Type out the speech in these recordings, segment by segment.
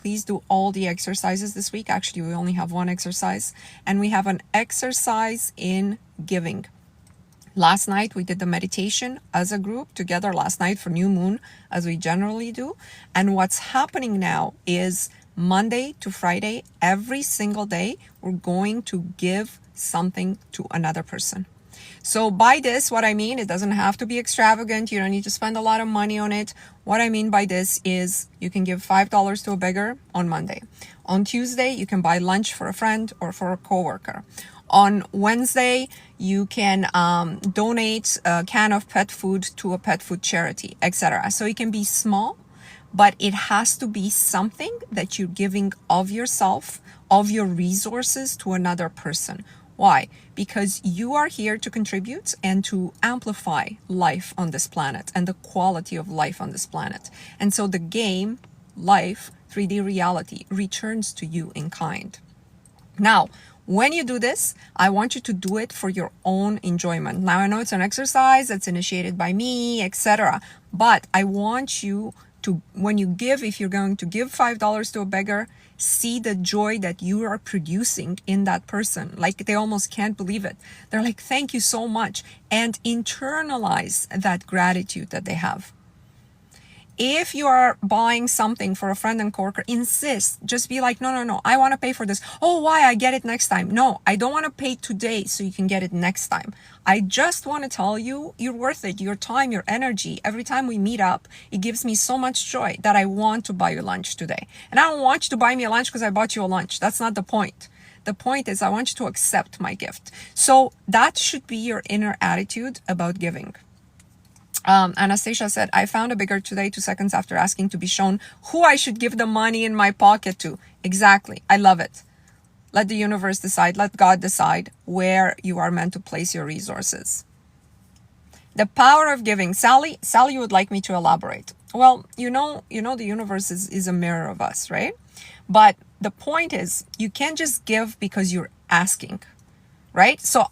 Please do all the exercises this week. Actually, we only have one exercise, and we have an exercise in giving. Last night, we did the meditation as a group together last night for new moon, as we generally do. And what's happening now is Monday to Friday, every single day, we're going to give something to another person. So by this, what I mean, it doesn't have to be extravagant. You don't need to spend a lot of money on it. What I mean by this is you can give $5 to a beggar on Monday. On Tuesday, you can buy lunch for a friend or for a coworker. On Wednesday, you can donate a can of pet food to a pet food charity, etc. So it can be small, but it has to be something that you're giving of yourself, of your resources to another person. Why? Because you are here to contribute and to amplify life on this planet and the quality of life on this planet. And so the game, life, 3D reality returns to you in kind. Now, when you do this, I want you to do it for your own enjoyment. Now, I know it's an exercise that's initiated by me, etc. But I want you to, when you give, if you're going to give $5 to a beggar, see the joy that you are producing in that person. Like they almost can't believe it. They're like, thank you so much. And internalize that gratitude that they have. If you are buying something for a friend and coworker, insist. Just be like, no, I want to pay for this. Oh, why? I get it next time. No, I don't want to pay today so you can get it next time. I just want to tell you, you're worth it. Your time, your energy. Every time we meet up, it gives me so much joy that I want to buy you lunch today. And I don't want you to buy me a lunch because I bought you a lunch. That's not the point. The point is I want you to accept my gift. So that should be your inner attitude about giving. Anastasia said, I found a beggar today 2 seconds after asking to be shown who I should give the money in my pocket to. Exactly. I love it. Let the universe decide. Let God decide where you are meant to place your resources. The power of giving. Sally would like me to elaborate. Well, you know, the universe is a mirror of us, right? But the point is, you can't just give because you're asking, right? So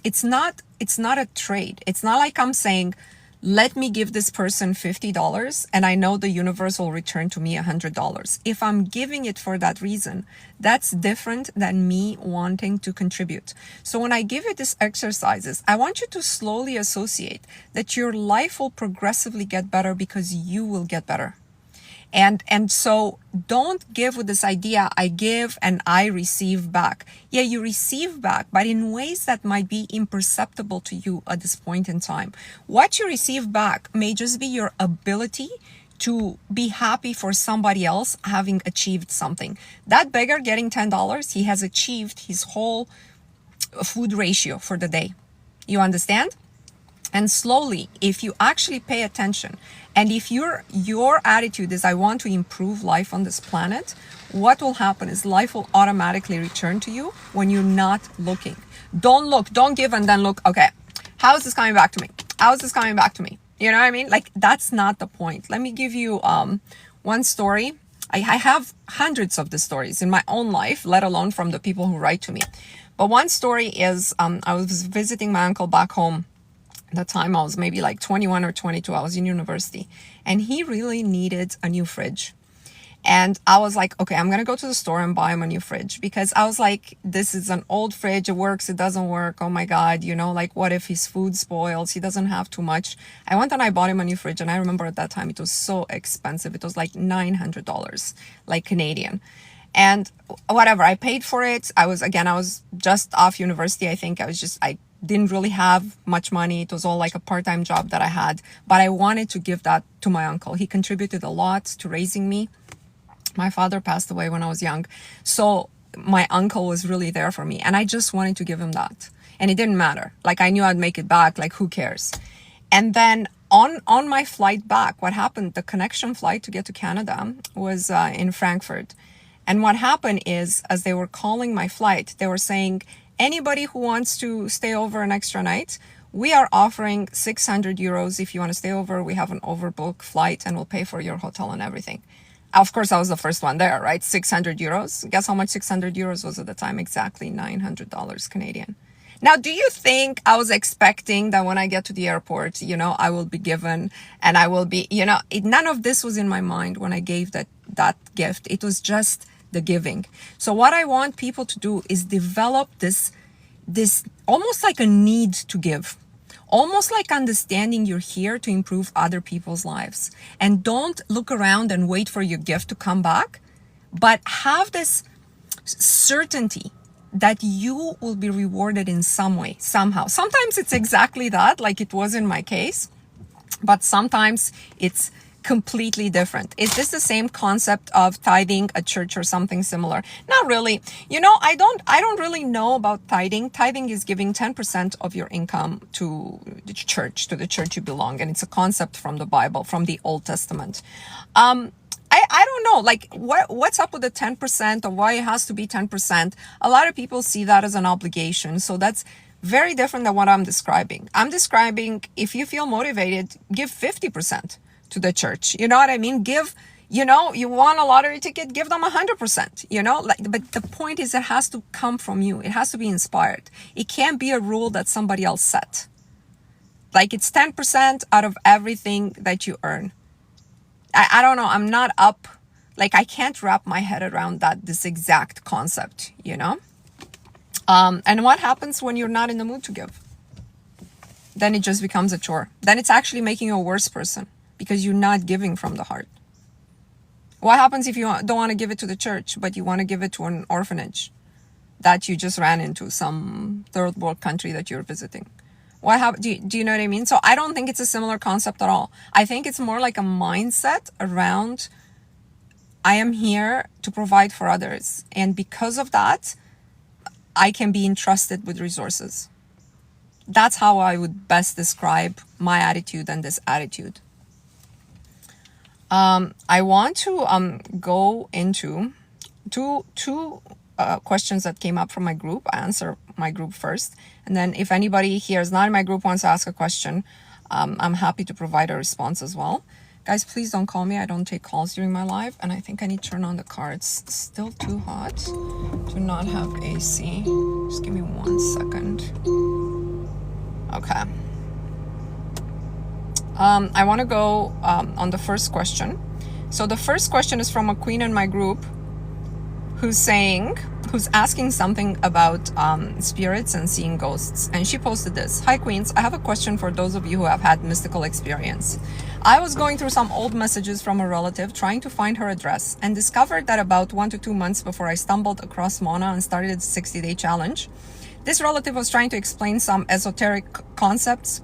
it's not a trade. It's not like I'm saying, let me give this person $50 and I know the universe will return to me $100. If I'm giving it for that reason, that's different than me wanting to contribute. So when I give you these exercises, I want you to slowly associate that your life will progressively get better because you will get better. And so don't give with this idea, I give and I receive back. Yeah, you receive back, but in ways that might be imperceptible to you at this point in time. What you receive back may just be your ability to be happy for somebody else having achieved something. That beggar getting $10, he has achieved his whole food ratio for the day. You understand? And slowly, if you actually pay attention, and if your attitude is, I want to improve life on this planet, what will happen is life will automatically return to you when you're not looking. Don't look, don't give and then look, okay, how is this coming back to me? How is this coming back to me? You know what I mean? Like, that's not the point. Let me give you one story. I have hundreds of the stories in my own life, let alone from the people who write to me. But one story is, I was visiting my uncle back home. At the time I was maybe like 21 or 22. I was in university and he really needed a new fridge. And I was like, okay, I'm going to go to the store and buy him a new fridge because I was like, this is an old fridge. It works. It doesn't work. Oh my God. You know, like what if his food spoils? He doesn't have too much. I went and I bought him a new fridge. And I remember at that time, it was so expensive. It was like $900, like Canadian. And whatever, I paid for it. I was just off university. I think I didn't really have much money. It was all like a part-time job that I had, but I wanted to give that to my uncle. He contributed a lot to raising me. My father passed away when I was young. So my uncle was really there for me. And I just wanted to give him that. And it didn't matter. Like I knew I'd make it back. Like who cares? And then on my flight back, what happened, the connection flight to get to Canada was in Frankfurt. And what happened is, as they were calling my flight, they were saying, anybody who wants to stay over an extra night, we are offering 600 euros. If you want to stay over, we have an overbook flight and we'll pay for your hotel and everything. Of course, I was the first one there, right? 600 euros. Guess how much 600 euros was at the time? Exactly $900 Canadian. Now, do you think I was expecting that when I get to the airport, I will be given and I will be, none of this was in my mind when I gave that gift. It was just the giving. So what I want people to do is develop this almost like a need to give, almost like understanding you're here to improve other people's lives. And don't look around and wait for your gift to come back, but have this certainty that you will be rewarded in some way, somehow. Sometimes it's exactly that, like it was in my case, but sometimes it's completely different. Is this the same concept of tithing at church or something similar? Not really. I don't really know about tithing. Tithing is giving 10% of your income to the church you belong, and it's a concept from the Bible, from the Old Testament. I don't know, like what's up with the 10% or why it has to be 10%? A lot of people see that as an obligation. So that's very different than what I'm describing. I'm describing, if you feel motivated, give 50% to the church. You know what I mean? Give, you want a lottery ticket, give them 100%, but the point is it has to come from you. It has to be inspired. It can't be a rule that somebody else set. Like it's 10% out of everything that you earn. I don't know. I'm not up. Like I can't wrap my head around this exact concept, And what happens when you're not in the mood to give? Then it just becomes a chore. Then it's actually making you a worse person because you're not giving from the heart. What happens if you don't want to give it to the church, but you want to give it to an orphanage that you just ran into, some third world country that you're visiting? Do you know what I mean? So I don't think it's a similar concept at all. I think it's more like a mindset around, I am here to provide for others. And because of that, I can be entrusted with resources. That's how I would best describe my attitude and this attitude. I want to go into two questions that came up from my group. I answer my group first, and then if anybody here is not in my group wants to ask a question, I'm happy to provide a response as well. Guys, please don't call me. I don't take calls during my live, and I think I need to turn on the car. It's still too hot to not have AC. Just give me 1 second. Okay. I want to go on the first question. So the first question is from a queen in my group who's asking something about spirits and seeing ghosts. And she posted this. Hi, queens. I have a question for those of you who have had mystical experience. I was going through some old messages from a relative trying to find her address and discovered that about 1 to 2 months before I stumbled across Mona and started the 60-day challenge, this relative was trying to explain some esoteric concepts,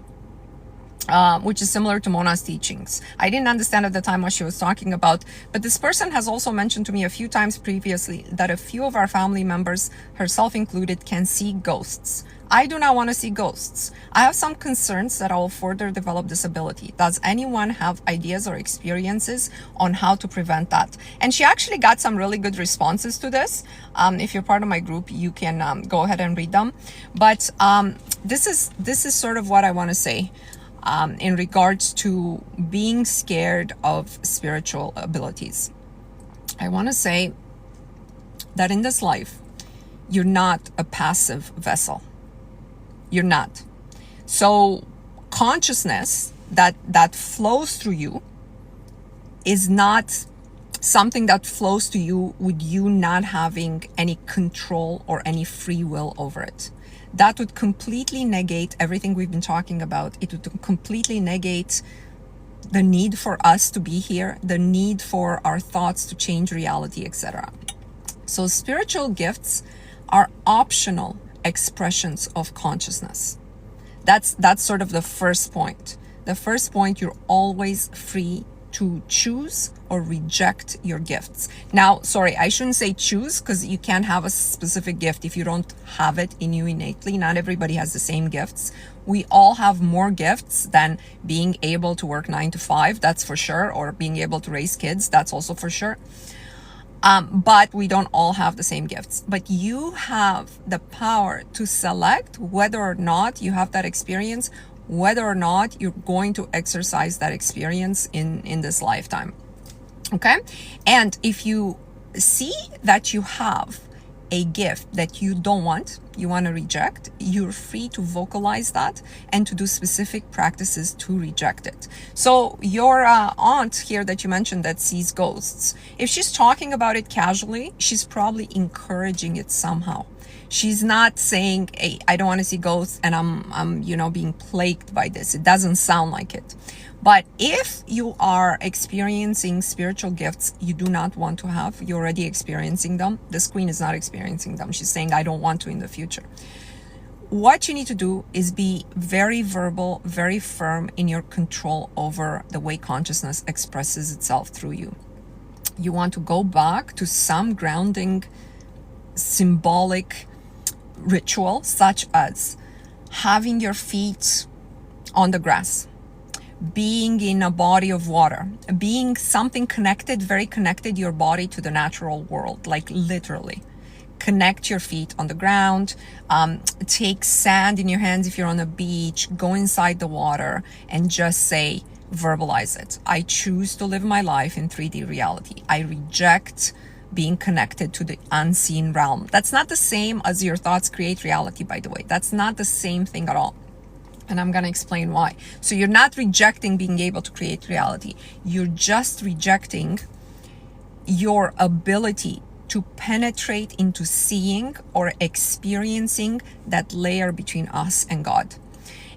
which is similar to Mona's teachings. I didn't understand at the time what she was talking about, but this person has also mentioned to me a few times previously that a few of our family members, herself included, can see ghosts. I do not want to see ghosts. I have some concerns that I will further develop this ability. Does anyone have ideas or experiences on how to prevent that? And she actually got some really good responses to this. If you're part of my group, you can go ahead and read them. But this is sort of what I want to say. In regards to being scared of spiritual abilities. I want to say that in this life, you're not a passive vessel. You're not. So consciousness that flows through you is not something that flows to you with you not having any control or any free will over it. That would completely negate everything we've been talking about. It would completely negate the need for us to be here, the need for our thoughts to change reality, etc. So spiritual gifts are optional expressions of consciousness. That's sort of the first point. The first point, you're always free to choose or reject your gifts. Now, sorry, I shouldn't say choose, because you can't have a specific gift if you don't have it in you innately. Not everybody has the same gifts. We all have more gifts than being able to work 9 to 5, that's for sure, or being able to raise kids, that's also for sure. But we don't all have the same gifts. But you have the power to select whether or not you have that experience, whether or not you're going to exercise that experience in this lifetime. Okay? And if you see that you have a gift that you don't want, you want to reject, you're free to vocalize that and to do specific practices to reject it. So your aunt here that you mentioned that sees ghosts, if she's talking about it casually, she's probably encouraging it somehow. She's not saying, hey, I don't want to see ghosts and I'm being plagued by this. It doesn't sound like it. But if you are experiencing spiritual gifts you do not want to have, you're already experiencing them. This queen is not experiencing them. She's saying, I don't want to in the future. What you need to do is be very verbal, very firm in your control over the way consciousness expresses itself through you. You want to go back to some grounding, symbolic ritual, such as having your feet on the grass, being in a body of water, being something connected, very connected your body to the natural world, like literally. Connect your feet on the ground, take sand in your hands if you're on a beach, go inside the water and just say, verbalize it. I choose to live my life in 3D reality. I reject being connected to the unseen realm. That's not the same as your thoughts create reality, by the way. That's not the same thing at all. And I'm going to explain why. So you're not rejecting being able to create reality. You're just rejecting your ability to penetrate into seeing or experiencing that layer between us and God.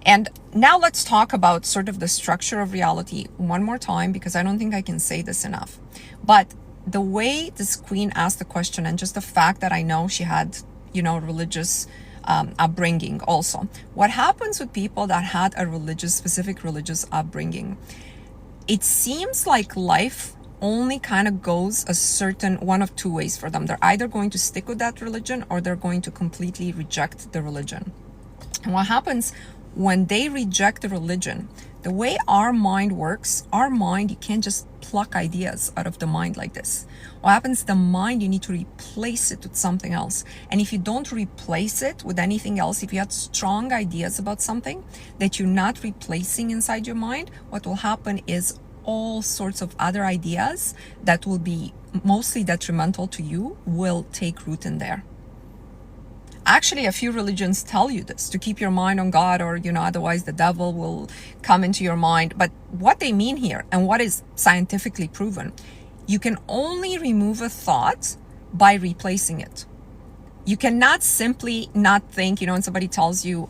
And now let's talk about sort of the structure of reality one more time, because I don't think I can say this enough. But the way this queen asked the question, and just the fact that I know she had, religious upbringing also. What happens with people that had a specific religious upbringing? It seems like life only kind of goes a certain one of two ways for them. They're either going to stick with that religion or they're going to completely reject the religion. And what happens when they reject the religion, the way our mind works, you can't just pluck ideas out of the mind like this. What happens, the mind, you need to replace it with something else. And if you don't replace it with anything else, if you had strong ideas about something that you're not replacing inside your mind, what will happen is all sorts of other ideas that will be mostly detrimental to you will take root in there. Actually, a few religions tell you this, to keep your mind on God, or, otherwise the devil will come into your mind. But what they mean here, and what is scientifically proven, you can only remove a thought by replacing it. You cannot simply not think, when somebody tells you,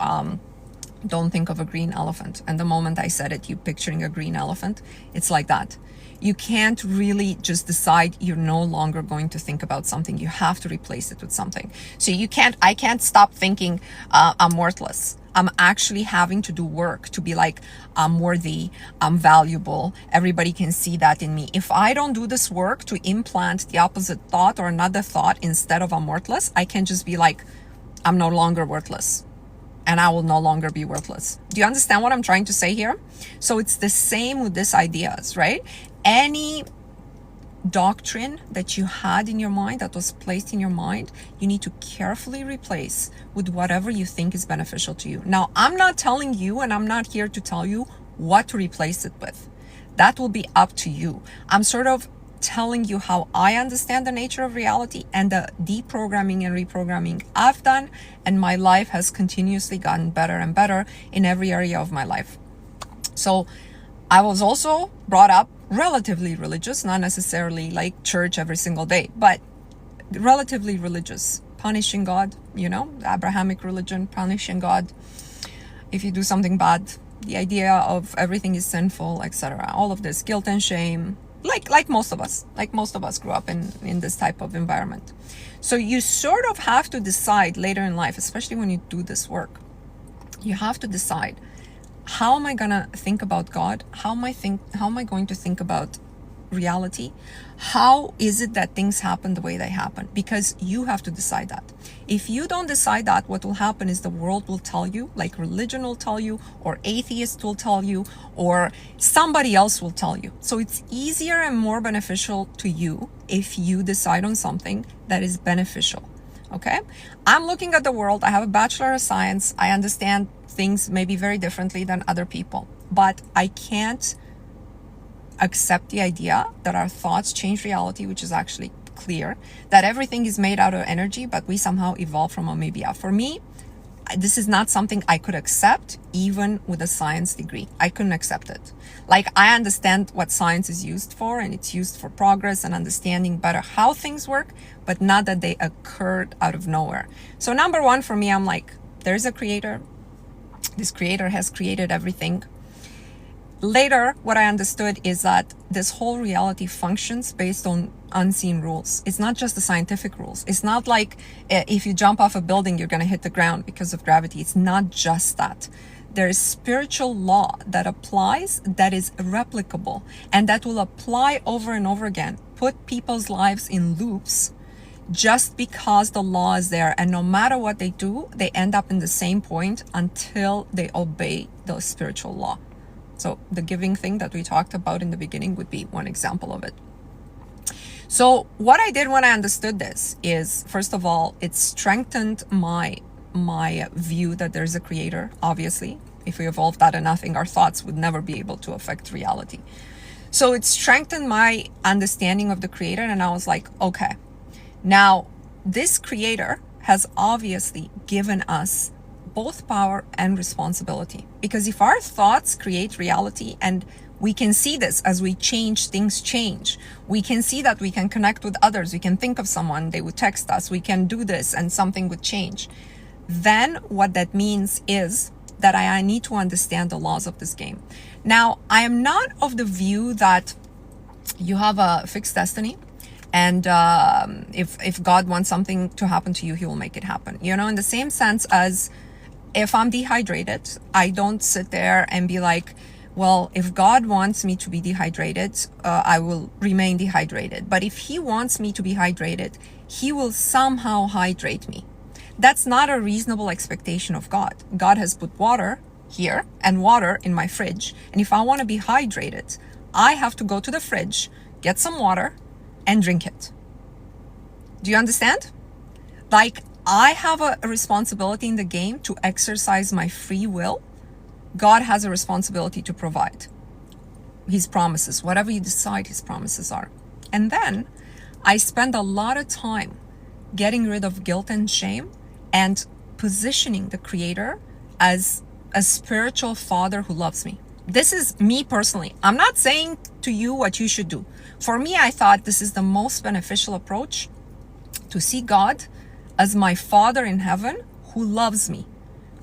don't think of a green elephant. And the moment I said it, you picturing a green elephant, it's like that. You can't really just decide you're no longer going to think about something. You have to replace it with something. So I can't stop thinking I'm worthless. I'm actually having to do work to be like, I'm worthy, I'm valuable. Everybody can see that in me. If I don't do this work to implant the opposite thought or another thought instead of I'm worthless, I can just be like, I'm no longer worthless. And I will no longer be worthless. Do you understand what I'm trying to say here? So it's the same with these ideas, right? Any doctrine that you had in your mind, that was placed in your mind, you need to carefully replace with whatever you think is beneficial to you. Now, I'm not telling you, and I'm not here to tell you what to replace it with. That will be up to you. I'm sort of telling you how I understand the nature of reality and the deprogramming and reprogramming I've done, and my life has continuously gotten better and better in every area of my life. So I was also brought up relatively religious, not necessarily like church every single day, but relatively religious, punishing God, Abrahamic religion, punishing God if you do something bad, the idea of everything is sinful, etc. All of this guilt and shame, like most of us grew up in this type of environment. So you sort of have to decide later in life, especially when you do this work, you have to decide, how am I gonna think about God? How am I going to think about reality? How is it that things happen the way they happen? Because you have to decide that. If you don't decide that, what will happen is the world will tell you, like religion will tell you, or atheists will tell you, or somebody else will tell you. So it's easier and more beneficial to you if you decide on something that is beneficial. Okay? I'm looking at the world. I have a Bachelor of Science. I understand things maybe very differently than other people, but I can't accept the idea that our thoughts change reality, which is actually clear that everything is made out of energy, but we somehow evolved from amoeba. For me, this is not something I could accept, even with a science degree. I couldn't accept it. Like, I understand what science is used for, and it's used for progress and understanding better how things work, but not that they occurred out of nowhere. So number one, for me, I'm like, there's a creator. This creator has created everything. Later, what I understood is that this whole reality functions based on unseen rules. It's not just the scientific rules. It's not like if you jump off a building, you're going to hit the ground because of gravity. It's not just that. There is spiritual law that applies, that is replicable, and that will apply over and over again, put people's lives in loops just because the law is there. And no matter what they do, they end up in the same point until they obey the spiritual law. So the giving thing that we talked about in the beginning would be one example of it. So what I did when I understood this is, first of all, it strengthened my view that there's a creator. Obviously, if we evolved out of nothing, our thoughts would never be able to affect reality. So it strengthened my understanding of the creator, and I was like, okay, now this creator has obviously given us both power and responsibility. Because if our thoughts create reality, and we can see this as we change, things change. We can see that we can connect with others. We can think of someone, they would text us. We can do this and something would change. Then what that means is that I need to understand the laws of this game. Now, I am not of the view that you have a fixed destiny. And if God wants something to happen to you, he will make it happen. You know, in the same sense as if I'm dehydrated, I don't sit there and be like, well, if God wants me to be dehydrated, I will remain dehydrated. But if he wants me to be hydrated, he will somehow hydrate me. That's not a reasonable expectation of God. God has put water here and water in my fridge. And if I want to be hydrated, I have to go to the fridge, get some water, and drink it. Do you understand? Like, I have a responsibility in the game to exercise my free will. God has a responsibility to provide his promises, whatever you decide his promises are. And then I spend a lot of time getting rid of guilt and shame and positioning the creator as a spiritual father who loves me. This is me personally. I'm not saying to you what you should do. For me, I thought this is the most beneficial approach, to see God as my father in heaven who loves me.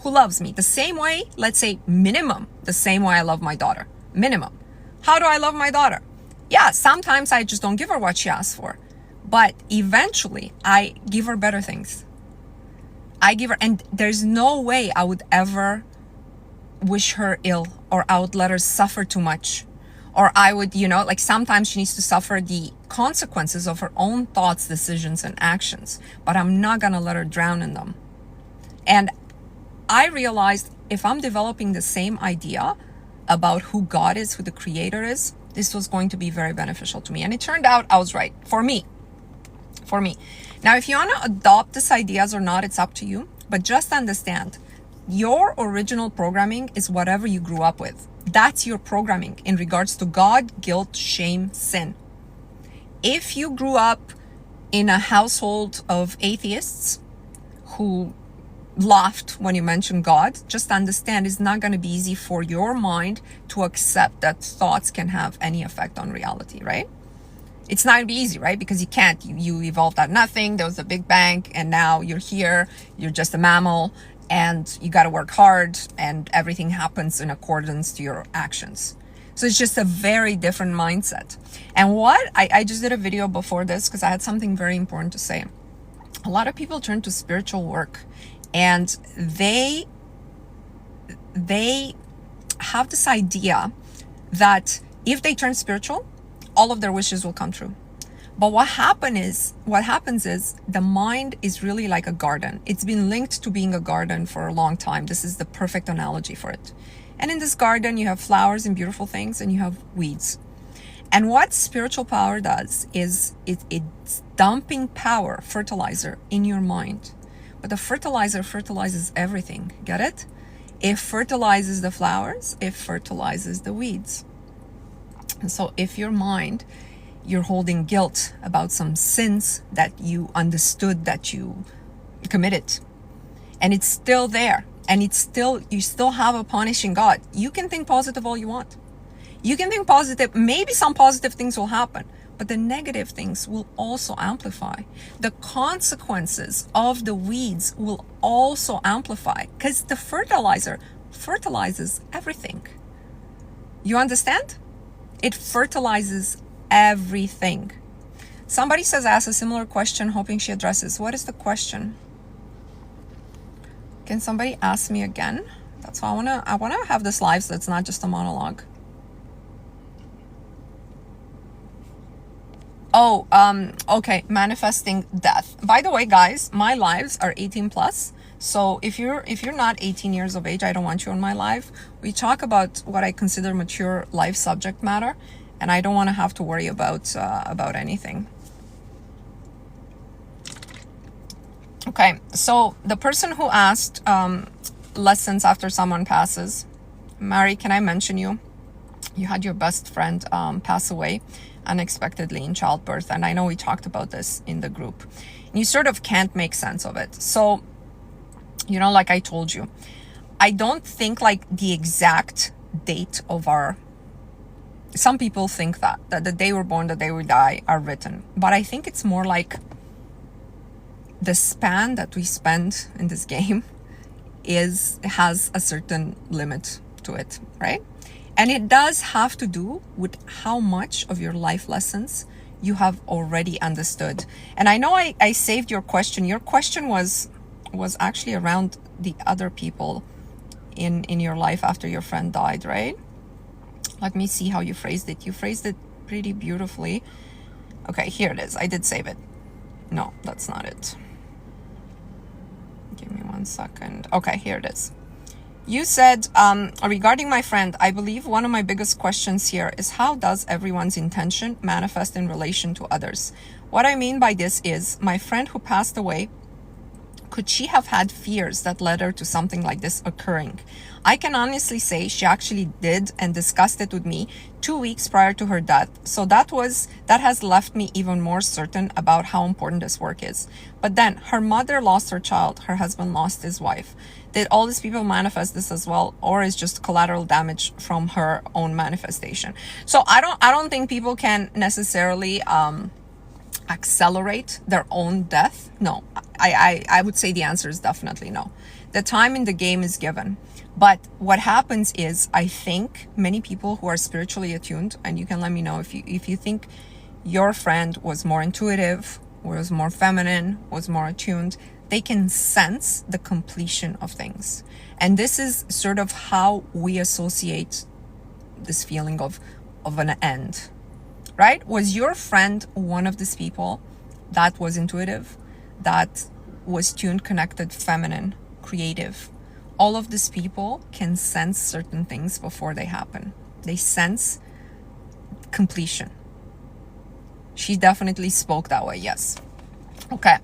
Who loves me the same way, let's say minimum, the same way I love my daughter. Minimum. How do I love my daughter? Yeah, sometimes I just don't give her what she asks for. But eventually, I give her better things. I give her, and there's no way I would ever wish her ill, or I would let her suffer too much. Or I would, like sometimes she needs to suffer the consequences of her own thoughts, decisions, and actions. But I'm not going to let her drown in them. And I realized if I'm developing the same idea about who God is, who the creator is, this was going to be very beneficial to me. And it turned out I was right. For me. Now, if you want to adopt these ideas or not, it's up to you. But just understand, your original programming is whatever you grew up with. That's your programming in regards to God, guilt, shame, sin. If you grew up in a household of atheists who laughed when you mentioned God, just understand it's not going to be easy for your mind to accept that thoughts can have any effect on reality, right? It's not going to be easy, right? Because you can't. You evolved out of nothing. There was a big bang, and now you're here. You're just a mammal. And you got to work hard, and everything happens in accordance to your actions. So it's just a very different mindset. And what I just did a video before this because I had something very important to say. A lot of people turn to spiritual work, and they have this idea that if they turn spiritual, all of their wishes will come true. But what happens is the mind is really like a garden. It's been linked to being a garden for a long time. This is the perfect analogy for it. And in this garden, you have flowers and beautiful things, and you have weeds. And what spiritual power does is it's dumping power, fertilizer in your mind. But the fertilizer fertilizes everything. Get it? It fertilizes the flowers. It fertilizes the weeds. And so if your mind you're holding guilt about some sins that you understood that you committed, and it's still there, and you still have a punishing God. You can think positive all you want. You can think positive, maybe some positive things will happen, but the negative things will also amplify. The consequences of the weeds will also amplify, because the fertilizer fertilizes everything. You understand? It fertilizes everything. Somebody says, ask a similar question, hoping she addresses. What is the question? Can somebody ask me again? That's why I wanna have this live so it's not just a monologue. Oh, okay, manifesting death. By the way, guys, my lives are 18 plus. So if you're not 18 years of age, I don't want you on my live. We talk about what I consider mature life subject matter, and I don't want to have to worry about anything. Okay, so the person who asked lessons after someone passes, Mary, can I mention you? You had your best friend pass away unexpectedly in childbirth, and I know we talked about this in the group. And you sort of can't make sense of it. So, you know, like I told you, I don't think like the exact date of some people think that the day we're born, the day we die are written, but I think it's more like the span that we spend in this game has a certain limit to it, right? And it does have to do with how much of your life lessons you have already understood. And I know I saved your question. Your question was actually around the other people in your life after your friend died, right? Let me see how you phrased it. You phrased it pretty beautifully. Okay, here it is. I did save it. No, that's not it. Give me 1 second. Okay, here it is. You said, regarding my friend, I believe one of my biggest questions here is how does everyone's intention manifest in relation to others? What I mean by this is my friend who passed away, could she have had fears that led her to something like this occurring? I can honestly say she actually did and discussed it with me 2 weeks prior to her death. So that has left me even more certain about how important this work is. But then her mother lost her child, her husband lost his wife. Did all these people manifest this as well, or is just collateral damage from her own manifestation? So I don't think people can necessarily accelerate their own death. No, I would say the answer is definitely no. The time in the game is given. But what happens is, I think many people who are spiritually attuned, and you can let me know if you think your friend was more intuitive, was more feminine, was more attuned, they can sense the completion of things. And this is sort of how we associate this feeling of an end, right? Was your friend one of these people that was intuitive, that was tuned, connected, feminine, creative? All of these people can sense certain things before they happen. They sense completion. She definitely spoke that way, yes. Okay.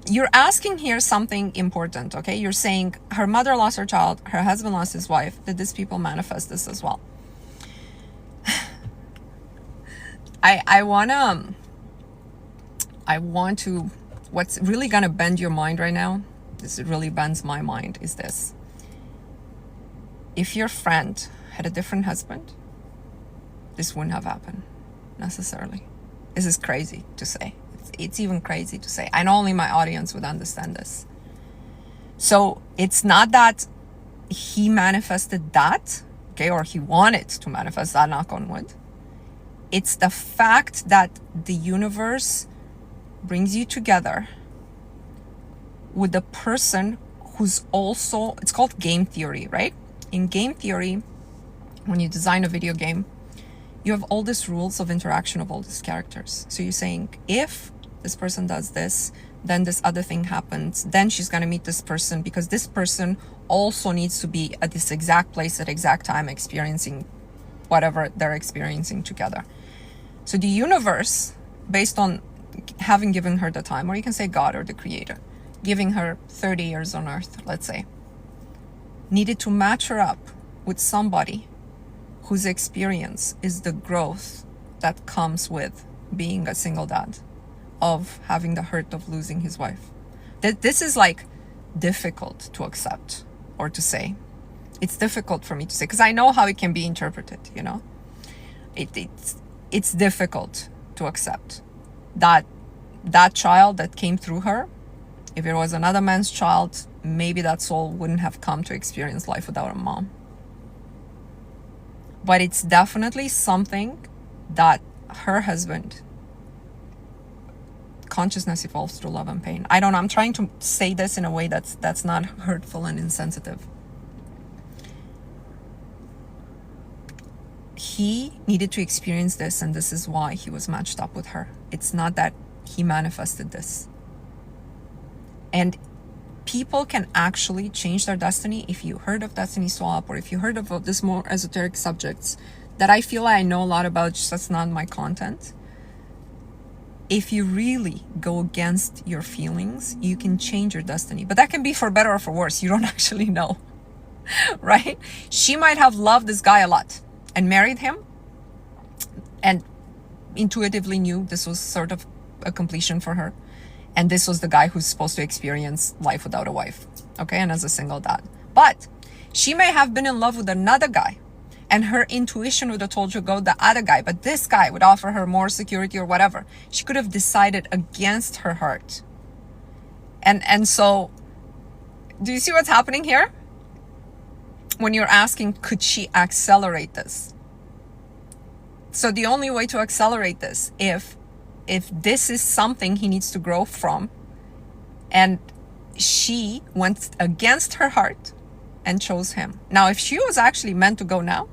You're asking here something important, okay? You're saying her mother lost her child, her husband lost his wife. Did these people manifest this as well? I want to, what's really gonna bend your mind right now, this really bends my mind, is this. If your friend had a different husband, this wouldn't have happened necessarily. This is crazy to say. It's even crazy to say. I know only my audience would understand this. So it's not that he manifested that, okay, or he wanted to manifest that, knock on wood. It's the fact that the universe brings you together with the person who's also, it's called game theory, right? In game theory, when you design a video game, you have all these rules of interaction of all these characters. So you're saying, if this person does this, then this other thing happens, then she's gonna meet this person because this person also needs to be at this exact place at exact time experiencing whatever they're experiencing together. So the universe, based on having given her the time, or you can say God or the creator, giving her 30 years on earth, let's say, needed to match her up with somebody whose experience is the growth that comes with being a single dad, of having the hurt of losing his wife. This is like difficult to accept or to say. It's difficult for me to say because I know how it can be interpreted, you know. It's difficult to accept that that child that came through her, if it was another man's child, maybe that soul wouldn't have come to experience life without a mom. But it's definitely something that her husband, consciousness evolves through love and pain. I don't know, I'm trying to say this in a way that's not hurtful and insensitive. He needed to experience this, and this is why he was matched up with her. It's not that he manifested this. And people can actually change their destiny. If you heard of destiny swap, or if you heard of this more esoteric subjects that I feel I know a lot about, just that's not my content. If you really go against your feelings, you can change your destiny. But that can be for better or for worse. You don't actually know, right? She might have loved this guy a lot and married him and intuitively knew this was sort of a completion for her. And this was the guy who's supposed to experience life without a wife, okay, and as a single dad. But she may have been in love with another guy, and her intuition would have told her to go the other guy, but this guy would offer her more security or whatever. She could have decided against her heart. And so, do you see what's happening here? When you're asking, could she accelerate this? So the only way to accelerate this, if this is something he needs to grow from, and she went against her heart and chose him. Now, if she was actually meant to go now,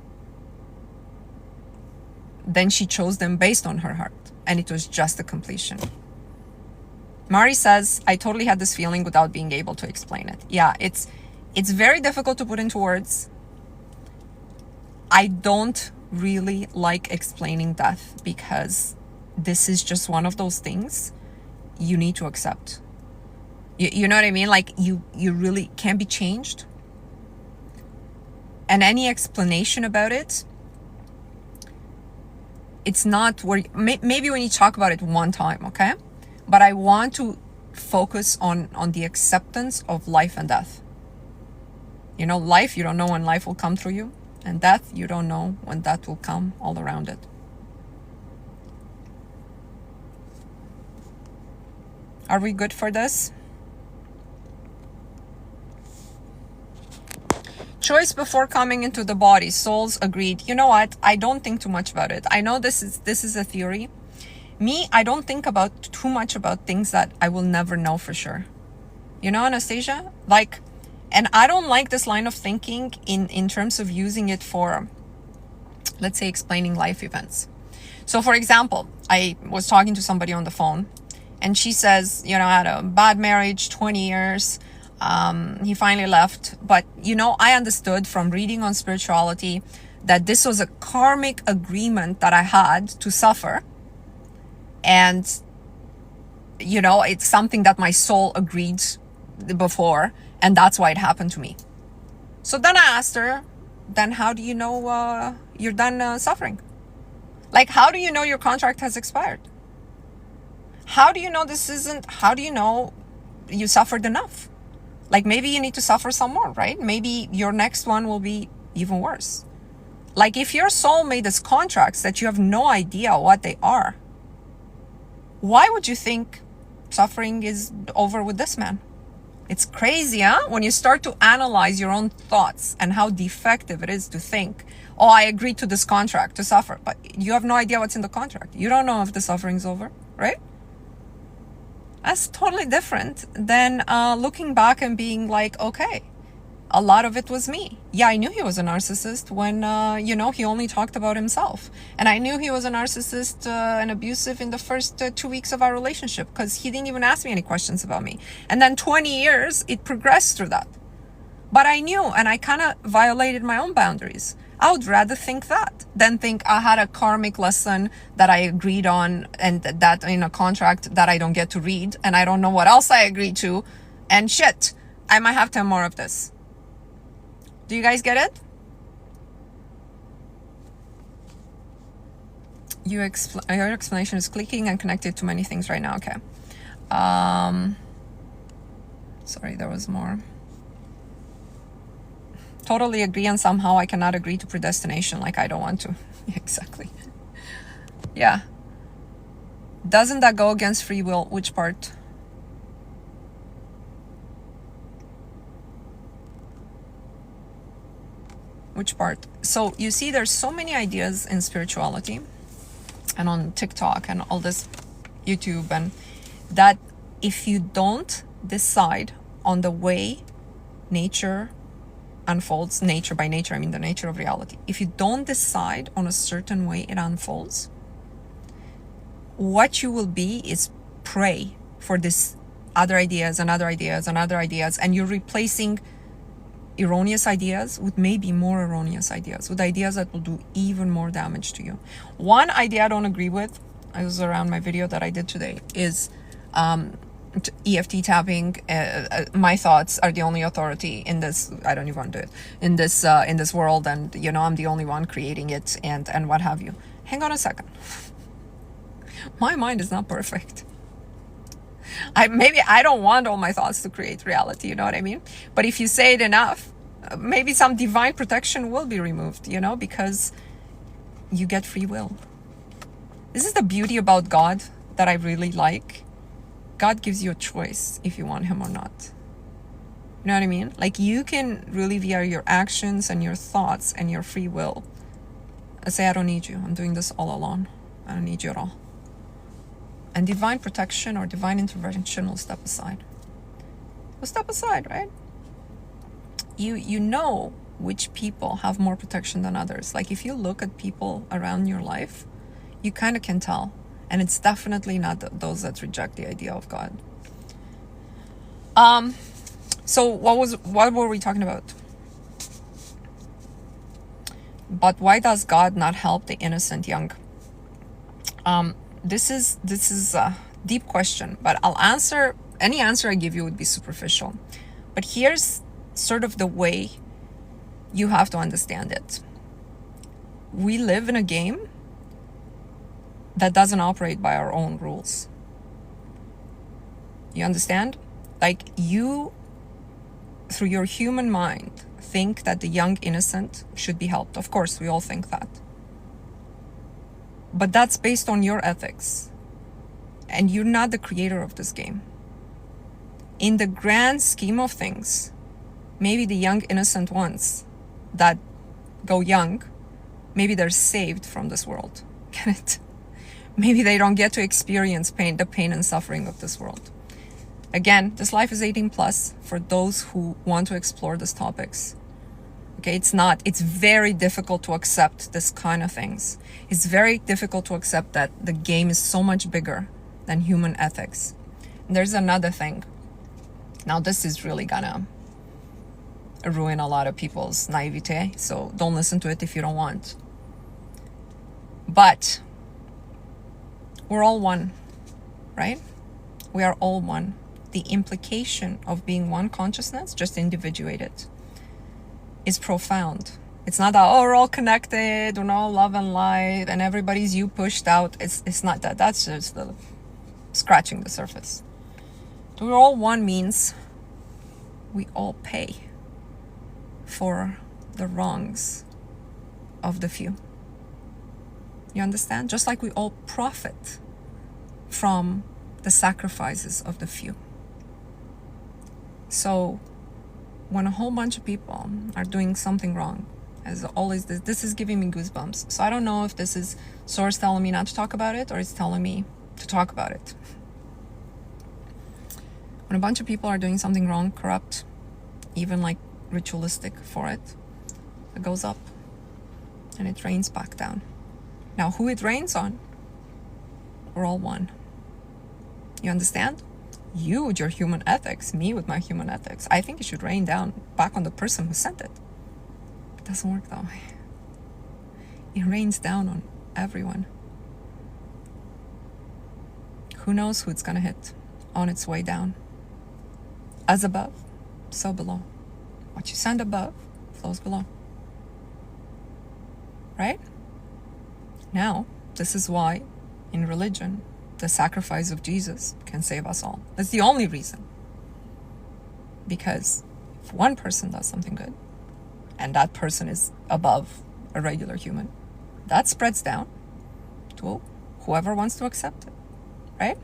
then she chose them based on her heart, and it was just a completion. Mari says, I totally had this feeling without being able to explain it. Yeah, it's very difficult to put into words. I don't really like explaining death because this is just one of those things you need to accept. You know what I mean? Like you really can't be changed. And any explanation about it, it's not where, maybe when you talk about it one time, okay? But I want to focus on the acceptance of life and death. You know, life, you don't know when life will come through you. And death, you don't know when death will come all around it. Are we good for this? Choice before coming into the body. Souls agreed. You know what? I don't think too much about it. I know this is a theory. Me, I don't think about too much about things that I will never know for sure. You know, Anastasia? Like, and I don't like this line of thinking in terms of using it for, let's say, explaining life events. So, for example, I was talking to somebody on the phone, and she says, you know, I had a bad marriage, 20 years. He finally left. But, you know, I understood from reading on spirituality that this was a karmic agreement that I had to suffer. And, you know, it's something that my soul agreed before. And that's why it happened to me. So then I asked her, then how do you know you're done suffering? Like, how do you know your contract has expired? How do you know how do you know you suffered enough? Like, maybe you need to suffer some more, right? Maybe your next one will be even worse. Like, if your soul made these contracts that you have no idea what they are, why would you think suffering is over with this man? It's crazy, huh? When you start to analyze your own thoughts and how defective it is to think, oh, I agreed to this contract to suffer, but you have no idea what's in the contract. You don't know if the suffering's over, right? That's totally different than looking back and being like, okay, a lot of it was me. Yeah, I knew he was a narcissist when, you know, he only talked about himself. And I knew he was a narcissist and abusive in the first 2 weeks of our relationship because he didn't even ask me any questions about me. And then 20 years, it progressed through that. But I knew, and I kind of violated my own boundaries. I would rather think that than think I had a karmic lesson that I agreed on and that in a contract that I don't get to read and I don't know what else I agreed to. And shit, I might have 10 more of this. Do you guys get it? Your explanation is clicking and connected to many things right now. Okay. Sorry, there was more. Totally agree, and somehow I cannot agree to predestination. Like, I don't want to. Exactly. Yeah. Doesn't that go against free will? Which part? Which part? So you see, there's so many ideas in spirituality and on TikTok and all this YouTube, and that if you don't decide on the way nature unfolds, nature by nature, I mean the nature of reality, if you don't decide on a certain way it unfolds, what you will be is prey for this other ideas and other ideas and other ideas, and you're replacing erroneous ideas with maybe more erroneous ideas, with ideas that will do even more damage to you. One idea I don't agree with, it was around my video that I did today, is EFT tapping. My thoughts are the only authority in this. I don't even want to do it in this world, and you know I'm the only one creating it, and what have you. Hang on a second. My mind is not perfect. Maybe I don't want all my thoughts to create reality, you know what I mean? But if you say it enough, maybe some divine protection will be removed, you know, because you get free will. This is the beauty about God that I really like. God gives you a choice if you want him or not. You know what I mean? Like, you can really, via your actions and your thoughts and your free will, say, I don't need you. I'm doing this all alone. I don't need you at all. And divine protection or divine intervention will step aside. Will step aside, right? You know which people have more protection than others. Like, if you look at people around your life, you kind of can tell. And it's definitely not those that reject the idea of God. So what were we talking about? But why does God not help the innocent young? This is a deep question, but I'll answer. Any answer I give you would be superficial. But here's sort of the way you have to understand it. We live in a game that doesn't operate by our own rules. You understand? Like, you, through your human mind, think that the young innocent should be helped. Of course, we all think that. But that's based on your ethics. And you're not the creator of this game. In the grand scheme of things, maybe the young innocent ones that go young, maybe they're saved from this world. Get it? Maybe they don't get to experience the pain and suffering of this world. Again, this life is 18 plus for those who want to explore these topics. Okay, it's very difficult to accept this kind of things. It's very difficult to accept that the game is so much bigger than human ethics. And there's another thing. Now, this is really gonna ruin a lot of people's naivete, so don't listen to it if you don't want. But we're all one, right? We are all one. The implication of being one consciousness, just individuated, is profound. It's not that, oh, we're all connected, we're all love and light, and everybody's you pushed out. It's not that. That's just the scratching the surface. We're all one means we all pay for the wrongs of the few. You understand? Just like we all profit from the sacrifices of the few. So when a whole bunch of people are doing something wrong, as always, this is giving me goosebumps. So I don't know if this is source telling me not to talk about it or it's telling me to talk about it. When a bunch of people are doing something wrong, corrupt, even like ritualistic for it goes up and it rains back down. Now, who it rains on, we're all one. You understand? You with your human ethics, me with my human ethics. I think it should rain down back on the person who sent it. It doesn't work that way. It rains down on everyone. Who knows who it's gonna hit on its way down? As above, so below. What you send above flows below. Right? Now, This is why, in religion, the sacrifice of Jesus can save us all. That's the only reason. Because if one person does something good, and that person is above a regular human, that spreads down to whoever wants to accept it, right?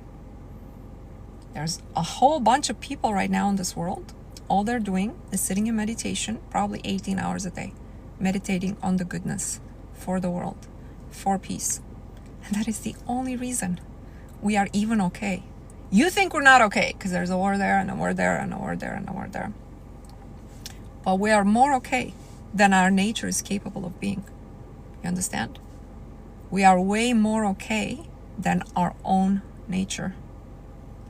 There's a whole bunch of people right now in this world. All they're doing is sitting in meditation, probably 18 hours a day, meditating on the goodness for the world, for peace. And that is the only reason we are even okay. You think we're not okay because there's a war there and a war there and a war there and a war there. But we are more okay than our nature is capable of being. You understand? We are way more okay than our own nature.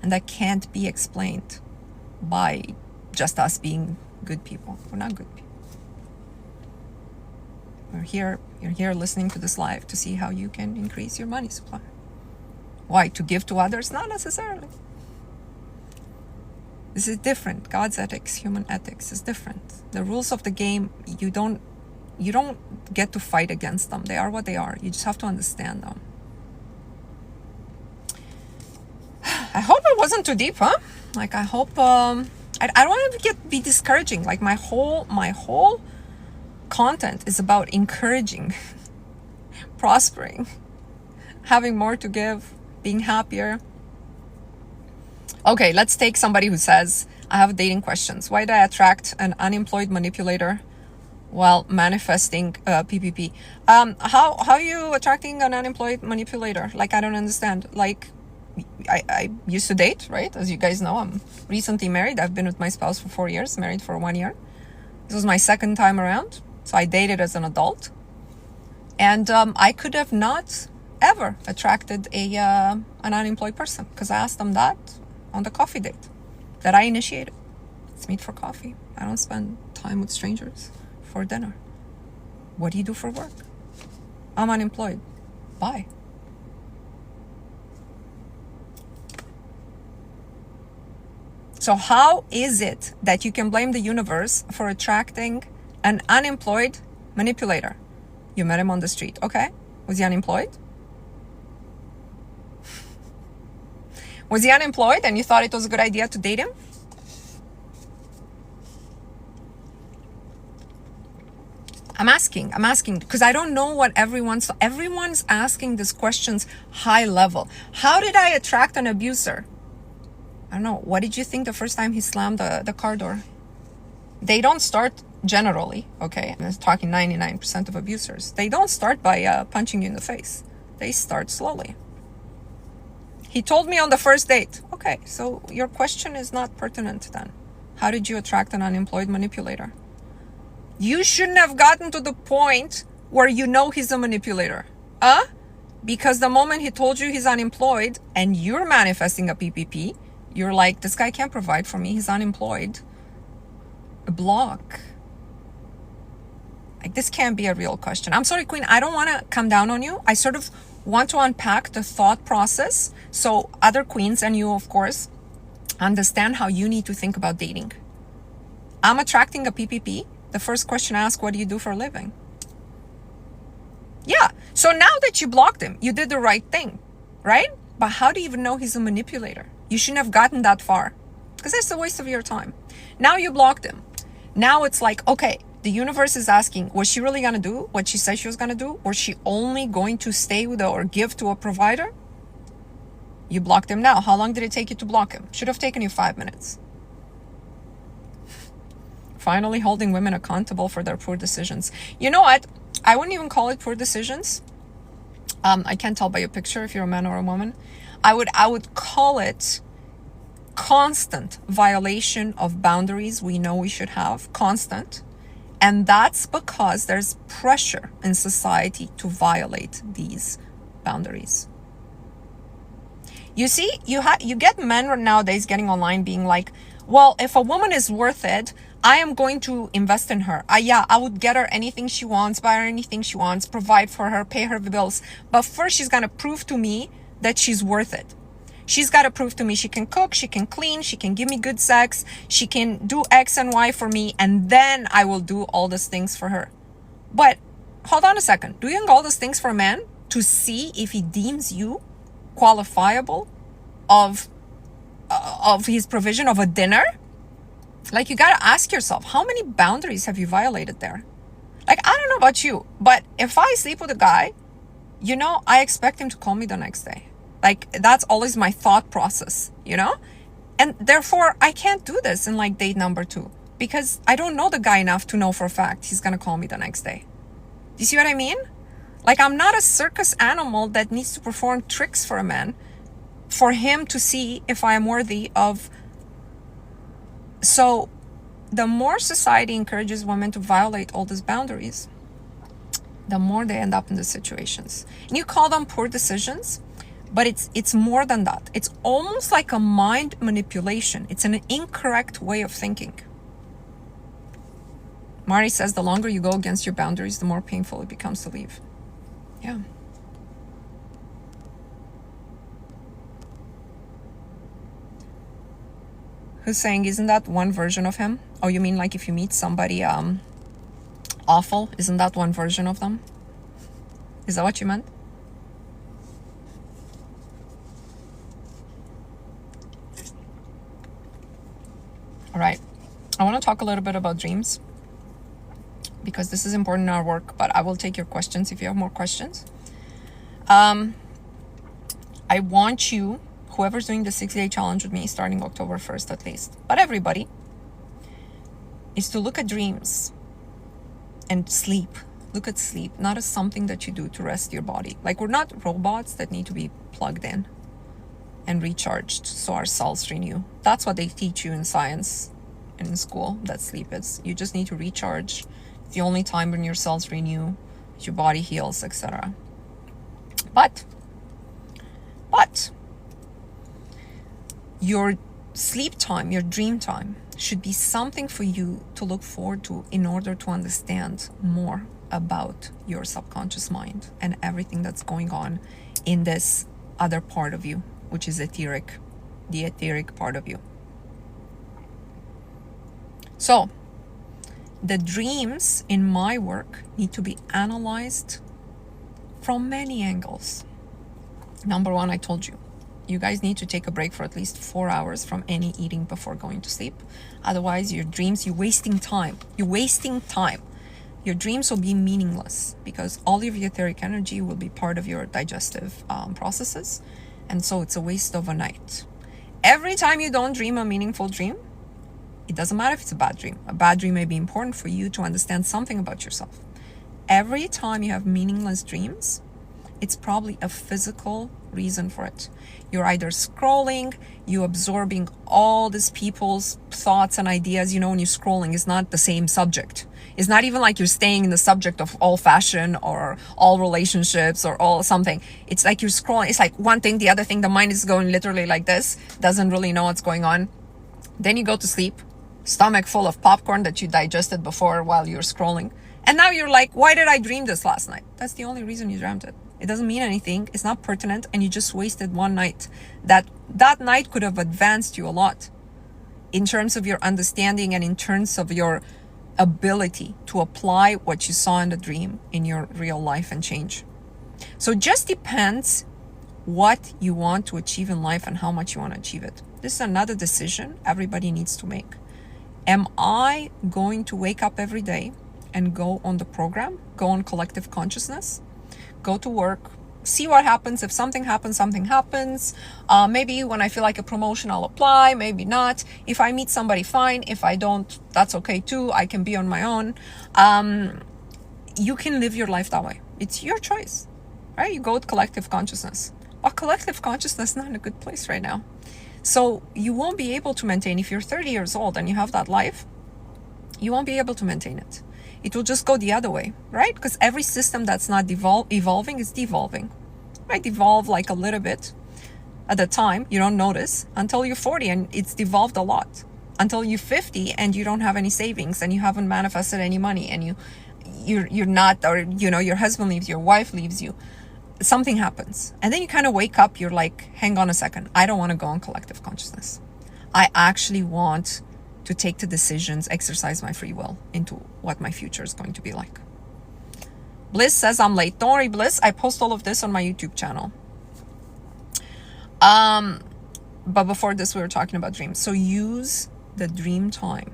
And that can't be explained by just us being good people. We're not good people. You're here listening to this live to see how you can increase your money supply. Why? To give to others? Not necessarily. This is different. God's ethics, human ethics is different. The rules of the game, you don't get to fight against them. They are what they are. You just have to understand them. I hope it wasn't too deep, huh? Like, I hope I don't want to be discouraging. Like, my whole content is about encouraging, prospering, having more to give, being happier. Okay, let's take somebody who says, I have dating questions. Why do I attract an unemployed manipulator while manifesting PPP? How are you attracting an unemployed manipulator? Like, I don't understand. Like, I used to date, right? As you guys know, I'm recently married. I've been with my spouse for 4 years, married for 1 year. This was my second time around. So I dated as an adult. And I could have not ever attracted an unemployed person because I asked them that on the coffee date that I initiated. Let's meet for coffee. I don't spend time with strangers for dinner. What do you do for work? I'm unemployed. Bye. So how is it that you can blame the universe for attracting an unemployed manipulator? You met him on the street. Okay. Was he unemployed? Was he unemployed and you thought it was a good idea to date him? I'm asking because I don't know what everyone's asking these questions high level. How did I attract an abuser? I don't know. What did you think the first time he slammed the car door? They don't start generally, okay? I'm talking 99% of abusers. They don't start by punching you in the face. They start slowly. He told me on the first date. Okay, so your question is not pertinent then. How did you attract an unemployed manipulator? You shouldn't have gotten to the point where you know he's a manipulator. Because the moment he told you he's unemployed and you're manifesting a PPP, you're like, this guy can't provide for me. He's unemployed. A block. Like, this can't be a real question. I'm sorry, Queen. I don't want to come down on you. I sort of want to unpack the thought process so other queens and you, of course, understand how you need to think about dating. I'm attracting a PPP. The first question I ask, what do you do for a living? Yeah. So now that you blocked him, you did the right thing, right? But how do you even know he's a manipulator? You shouldn't have gotten that far because that's a waste of your time. Now you blocked him. Now it's like, okay, the universe is asking, was she really going to do what she said she was going to do? Was she only going to stay with or give to a provider? You blocked him now. How long did it take you to block him? Should have taken you 5 minutes. Finally holding women accountable for their poor decisions. You know what? I wouldn't even call it poor decisions. I can't tell by your picture if you're a man or a woman. I would call it constant violation of boundaries we know we should have. Constant. And that's because there's pressure in society to violate these boundaries. You see, you get men nowadays getting online being like, well, if a woman is worth it, I am going to invest in her. I would get her anything she wants, buy her anything she wants, provide for her, pay her bills. But first, she's going to prove to me that she's worth it. She's got to prove to me she can cook, she can clean, she can give me good sex, she can do X and Y for me, and then I will do all these things for her. But hold on a second. Doing all these things for a man to see if he deems you qualifiable of his provision of a dinner? Like, you gotta ask yourself, how many boundaries have you violated there? Like, I don't know about you, but if I sleep with a guy, I expect him to call me the next day. Like, that's always my thought process, And therefore, I can't do this in like date number 2 because I don't know the guy enough to know for a fact he's gonna call me the next day. Do you see what I mean? Like, I'm not a circus animal that needs to perform tricks for a man for him to see if I am worthy of. So the more society encourages women to violate all these boundaries, the more they end up in these situations. And you call them poor decisions, but it's more than that. It's almost like a mind manipulation. It's an incorrect way of thinking. Mari says the longer you go against your boundaries, the more painful it becomes to leave. Yeah. Who's saying, isn't that one version of him? Oh, you mean like if you meet somebody awful, isn't that one version of them? Is that what you meant? All right. I want to talk a little bit about dreams because this is important in our work, but I will take your questions if you have more questions. I want you, whoever's doing the 60-day challenge with me starting October 1st at least, but everybody, is to look at dreams and sleep. Look at sleep, not as something that you do to rest your body. Like, we're not robots that need to be plugged in and recharged so our cells renew. That's what they teach you in science and in school, that sleep is. You just need to recharge. It's the only time when your cells renew, your body heals, etc. But your sleep time, your dream time, should be something for you to look forward to in order to understand more about your subconscious mind and everything that's going on in this other part of you, which is etheric, the etheric part of you. So, the dreams in my work need to be analyzed from many angles. Number one, I told you, you guys need to take a break for at least 4 hours from any eating before going to sleep. Otherwise, your dreams, you're wasting time. You're wasting time. Your dreams will be meaningless because all of your etheric energy will be part of your digestive processes. And so it's a waste of a night. Every time you don't dream a meaningful dream, it doesn't matter if it's a bad dream. A bad dream may be important for you to understand something about yourself. Every time you have meaningless dreams, it's probably a physical reason for it. You're either scrolling, you're absorbing all these people's thoughts and ideas. When you're scrolling, it's not the same subject. It's not even like you're staying in the subject of all fashion or all relationships or all something. It's like you're scrolling. It's like one thing, the other thing. The mind is going literally like this, doesn't really know what's going on. Then you go to sleep, stomach full of popcorn that you digested before while you're scrolling. And now you're like, why did I dream this last night? That's the only reason you dreamt it. It doesn't mean anything. It's not pertinent. And you just wasted one night. That night could have advanced you a lot in terms of your understanding and in terms of your ability to apply what you saw in the dream in your real life and change. So it just depends what you want to achieve in life and how much you want to achieve it. This is another decision everybody needs to make. Am I going to wake up every day and go on the program, go on collective consciousness, go to work, see what happens? If something happens, something happens. Maybe when I feel like a promotion, I'll apply, maybe not. If I meet somebody, fine. If I don't, that's okay too. I can be on my own. You can live your life that way. It's your choice, right? You go with collective consciousness. Well, collective consciousness is not in a good place right now. So you won't be able to maintain, if you're 30 years old and you have that life, you won't be able to maintain it. It will just go the other way, right? Because every system that's not evolving is devolving. It might evolve like a little bit at the time. You don't notice until you're 40 and it's devolved a lot. Until you're 50 and you don't have any savings and you haven't manifested any money and you're not, or your husband leaves, your wife leaves you. Something happens. And then you kind of wake up, you're like, hang on a second. I don't want to go on collective consciousness. I actually want to take the decisions, exercise my free will into what my future is going to be like. Bliss says I'm late. Don't worry, Bliss. I post all of this on my YouTube channel. But before this, we were talking about dreams. So use the dream time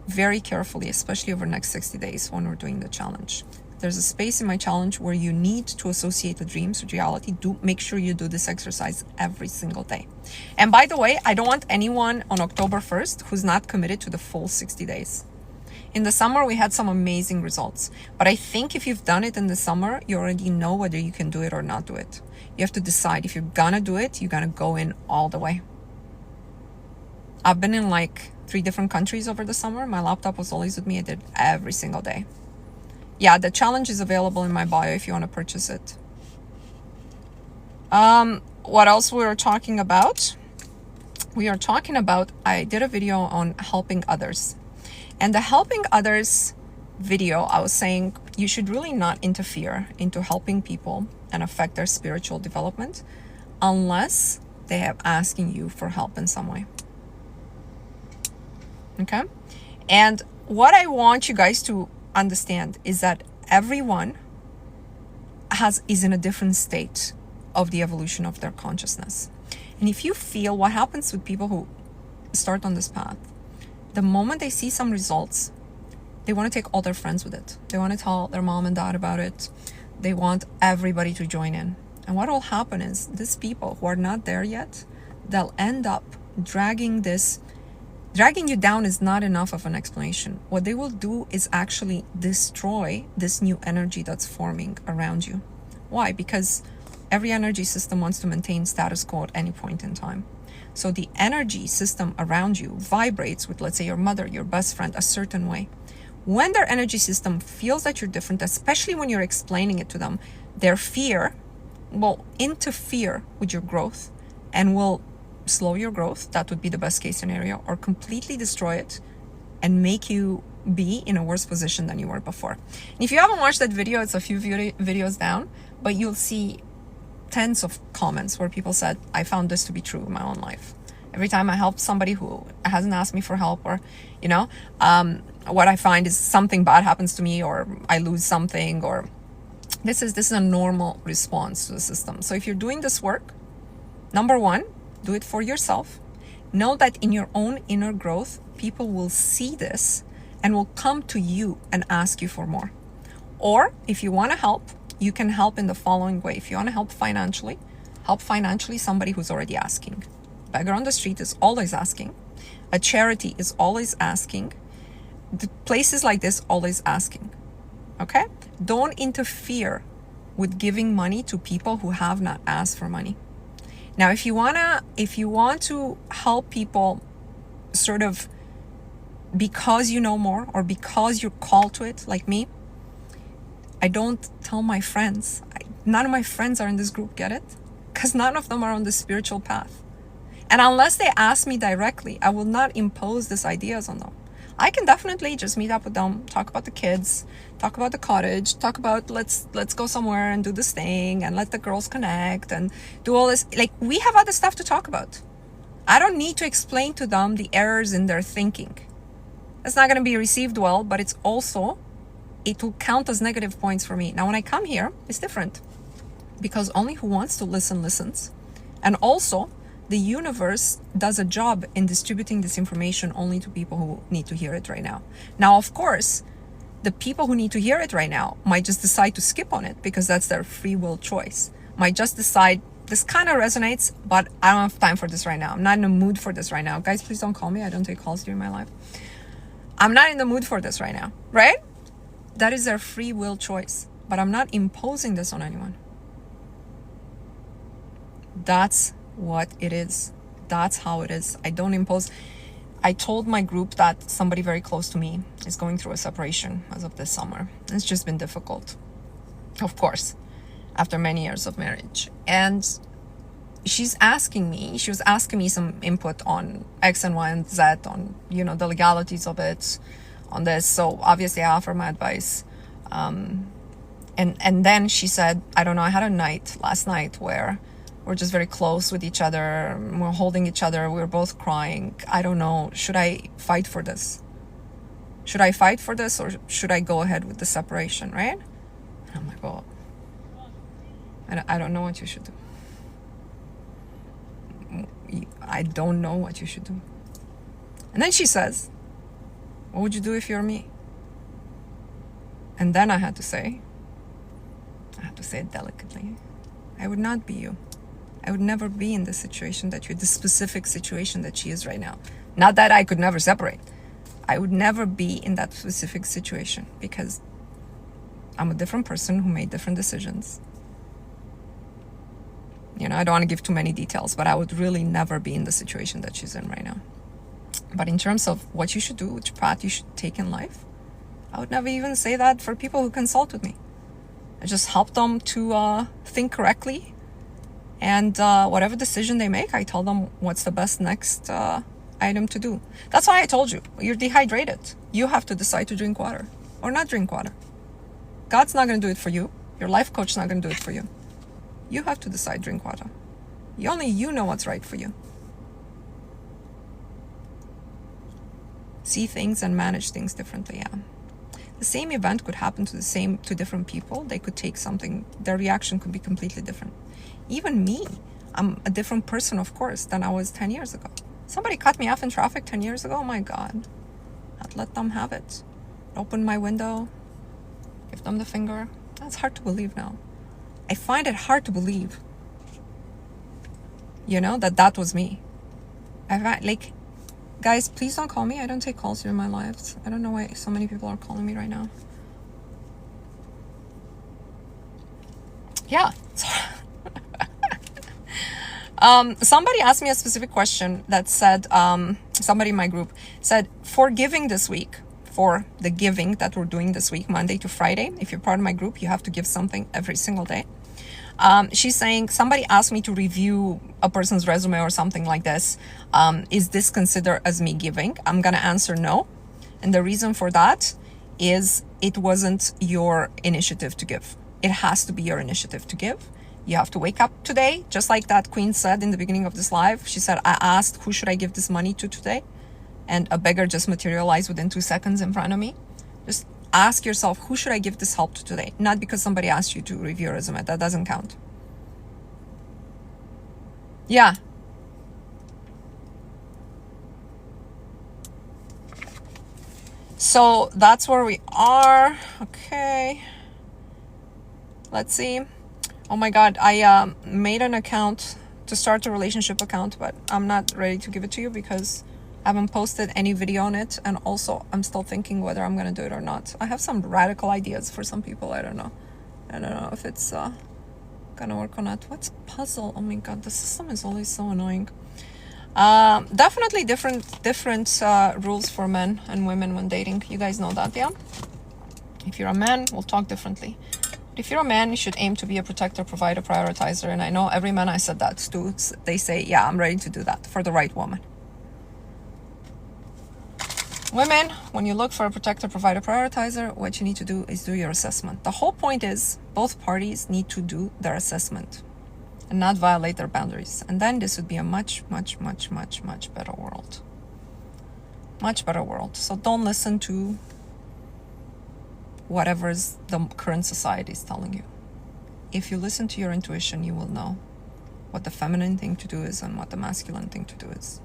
very carefully, especially over the next 60 days when we're doing the challenge. There's a space in my challenge where you need to associate the dreams with reality. Make sure you do this exercise every single day. And by the way, I don't want anyone on October 1st who's not committed to the full 60 days. In the summer, we had some amazing results. But I think if you've done it in the summer, you already know whether you can do it or not do it. You have to decide if you're gonna do it, you're gonna go in all the way. I've been in like 3 different countries over the summer. My laptop was always with me. I did every single day. Yeah, the challenge is available in my bio if you want to purchase it. What else we were talking about? We are talking about, I did a video on helping others. And the helping others video, I was saying you should really not interfere into helping people and affect their spiritual development unless they have asking you for help in some way. Okay? And what I want you guys to understand is that everyone is in a different state of the evolution of their consciousness. And if you feel what happens with people who start on this path, the moment they see some results, they want to take all their friends with it. They want to tell their mom and dad about it. They want everybody to join in. And what will happen is these people who are not there yet, they'll end up dragging you down is not enough of an explanation. What they will do is actually destroy this new energy that's forming around you. Why? Because every energy system wants to maintain status quo at any point in time. So the energy system around you vibrates with, let's say, your mother, your best friend, a certain way. When their energy system feels that you're different, especially when you're explaining it to them, their fear will interfere with your growth and will slow your growth. That would be the best case scenario, or completely destroy it and make you be in a worse position than you were before. And if you haven't watched that video, it's a few videos down, but you'll see tens of comments where people said, I found this to be true in my own life. Every time I help somebody who hasn't asked me for help, or, what I find is something bad happens to me, or I lose something, or this is a normal response to the system. So if you're doing this work, number one, do it for yourself. Know that in your own inner growth, people will see this and will come to you and ask you for more. Or if you want to help, you can help in the following way. If you want to help financially somebody who's already asking. Beggar on the street is always asking. A charity is always asking. The places like this always asking. Okay? Don't interfere with giving money to people who have not asked for money. Now, if you want to help people sort of because you know more or because you're called to it, like me, I don't tell my friends. None of my friends are in this group, get it? Because none of them are on the spiritual path. And unless they ask me directly, I will not impose these ideas on them. I can definitely just meet up with them, talk about the kids, talk about the cottage, talk about let's go somewhere and do this thing and let the girls connect and do all this. Like, we have other stuff to talk about. I don't need to explain to them the errors in their thinking. It's not going to be received well, but it will count as negative points for me. Now, when I come here, it's different because only who wants to listen listens. And also, the universe does a job in distributing this information only to people who need to hear it right now. Now, of course, the people who need to hear it right now might just decide to skip on it because that's their free will choice. Might just decide, this kind of resonates, but I don't have time for this right now. I'm not in the mood for this right now. Guys, please don't call me. I don't take calls during my life. I'm not in the mood for this right now, right? That is their free will choice, but I'm not imposing this on anyone. That's what it is. That's how it is. I don't impose. I told my group that somebody very close to me is going through a separation as of this summer. It's just been difficult, of course, after many years of marriage. And she was asking me some input on X and Y and Z, on, the legalities of it, on this. So obviously I offer my advice. And then she said, I don't know, I had a night last night where we're just very close with each other. We're holding each other. We're both crying. I don't know. Should I fight for this? Should I fight for this, or should I go ahead with the separation, right? And I'm like, oh, I don't know what you should do. I don't know what you should do. And then she says, what would you do if you're me? And then I had to say it delicately, I would not be you. I would never be in the situation that you're, the specific situation that she is right now. Not that I could never separate. I would never be in that specific situation because I'm a different person who made different decisions. You know, I don't want to give too many details, but I would really never be in the situation that she's in right now. But in terms of what you should do, which path you should take in life, I would never even say that for people who consult with me. I just help them to think correctly. And whatever decision they make, I tell them what's the best next item to do. That's why I told you, you're dehydrated. You have to decide to drink water or not drink water. God's not going to do it for you. Your life coach is not going to do it for you. You have to decide, drink water. Only you know what's right for you. See things and manage things differently, yeah. The same event could happen to different people. They could take something, their reaction could be completely different. Even me, I'm a different person, of course, than I was 10 years ago. Somebody cut me off in traffic 10 years ago, oh my God. I'd let them have it. Open my window, give them the finger. That's hard to believe now. I find it hard to believe, you know, that was me. Like, guys, please don't call me. I don't take calls in my lives. I don't know why so many people are calling me right now. Yeah. Somebody asked me a specific question that said, somebody in my group said, for giving this week, for the giving that we're doing this week, Monday to Friday, if you're part of my group, you have to give something every single day. She's saying, somebody asked me to review a person's resume or something like this. Is this considered as me giving? I'm going to answer no. And the reason for that is it wasn't your initiative to give. It has to be your initiative to give. You have to wake up today, just like that queen said in the beginning of this live. She said, I asked, who should I give this money to today? And a beggar just materialized within 2 seconds in front of me. Just ask yourself, who should I give this help to today? Not because somebody asked you to review your resume. That doesn't count. Yeah. So that's where we are. Okay. Let's see. Oh my God, I made an account to start a relationship account, but I'm not ready to give it to you because I haven't posted any video on it. And also I'm still thinking whether I'm going to do it or not. I have some radical ideas for some people. I don't know if it's going to work or not. What's puzzle? Oh my God, the system is always so annoying. Definitely different rules for men and women when dating. You guys know that, yeah? If you're a man, we'll talk differently. If you're a man, you should aim to be a protector, provider, prioritizer. And I know every man I said that to, they say, yeah, I'm ready to do that for the right woman. Women, when you look for a protector, provider, prioritizer, what you need to do is do your assessment. The whole point is both parties need to do their assessment and not violate their boundaries. And then this would be a much, much, much, much, much better world. Much better world. So don't listen to whatever's the current society is telling you. If you listen to your intuition, you will know what the feminine thing to do is and what the masculine thing to do is.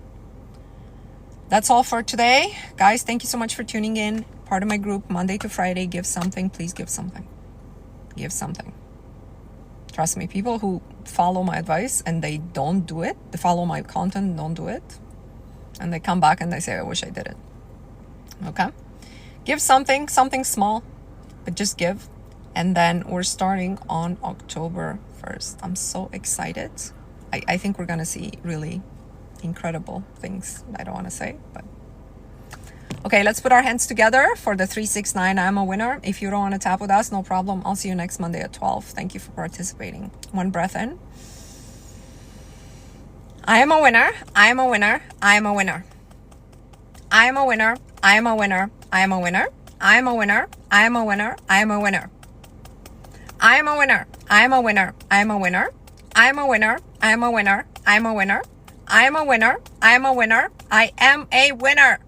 That's all for today. Guys, thank you so much for tuning in. Part of my group, Monday to Friday, give something. Please give something. Give something. Trust me, people who follow my advice and they don't do it, they follow my content and don't do it, and they come back and they say, I wish I did it. Okay? Give something small, but just give. And then we're starting on October 1st. I'm so excited. I think we're going to see really incredible things. I don't want to say, but okay, let's put our hands together for the 369 I'm a winner. If you don't want to tap with us, no problem. I'll see you next Monday at 12. Thank you for participating. One breath in. I am a winner. I am a winner. I am a winner. I am a winner. I am a winner. I am a winner. I am a winner. I am a winner. I am a winner. I am a winner. I am a winner. I am a winner. I am a winner. I am a winner. I am a winner. I am a winner. I am a winner. I am a winner.